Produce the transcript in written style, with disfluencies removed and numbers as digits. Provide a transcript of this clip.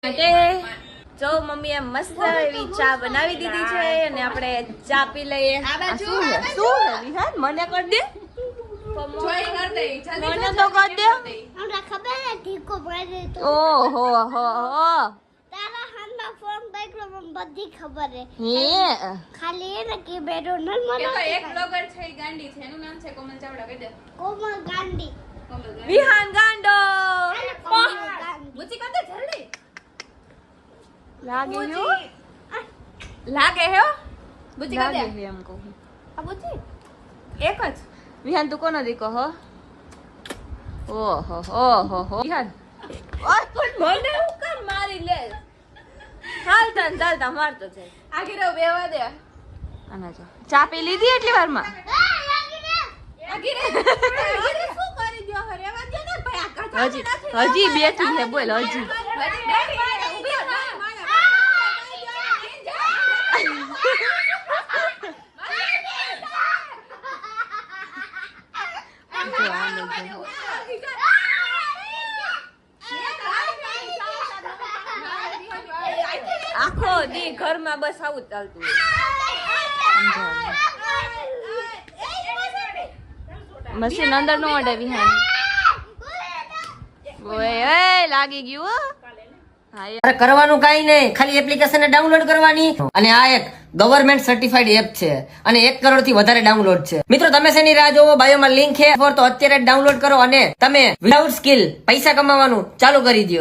જો મમ્મીએ મસ્ત એવી ચા બનાવી દીધી છે અને આપણે ચા પી લઈએ. શું વિહાન મને કર દે, મને તો કર દે. हमरा खबर है ठीक को बोल दे तो ઓહો હો तारा हाथ फोन देख लो मन बड़ी खबर है હે खाली है ना कि बेरो नल मन એ તો એક બ્લોગર છે ઈ ગાંડી છે એનું નામ છે કોમલ ચાવડા કહી દે कोमल गांधी કોમલ ગાંડી વિહાન ગાંડો कोमल गांधी બુચી કાતે જલ્દી લાગે હો લાગે હે બુચી કાતે લાગે હે એમ કહું. આ બુચી એક જ વિહાન તું કોનો દીકો હો? ઓહો ઓહો હો વિહાન મને હું કામ મારી લે ચાલતા મારતો છે. આગે રો બેવા દે આના જો ચા પી લીધી એટલી વારમાં. આગે રે શું કરી દ્યો હે રેવા દે ને ભાઈ આ કાઢા હજી બેઠી છે બોલ હજી. ઉભી ના આખો દી ઘરમાં બસ આવું જ ચાલતું હોય. મશીન અંદર નો અડે વિહાન. ઓય ઓય લાગી ગયું હો. હા અરે કરવાનું કાઈ નહીં, ખાલી એપ્લિકેશન ડાઉનલોડ કરવાની અને આ એક ગવર્મેન્ટ સર્ટિફાઈડ એપ છે અને 1 કરોડ થી વધારે ડાઉનલોડ છે. મિત્રો તમે શેની રાહ જોવો? બાયોમાં લિંક છે તો અત્યારે ડાઉનલોડ કરો અને તમે વિધાઉટ સ્કિલ પૈસા કમાવાનું ચાલુ કરી દો.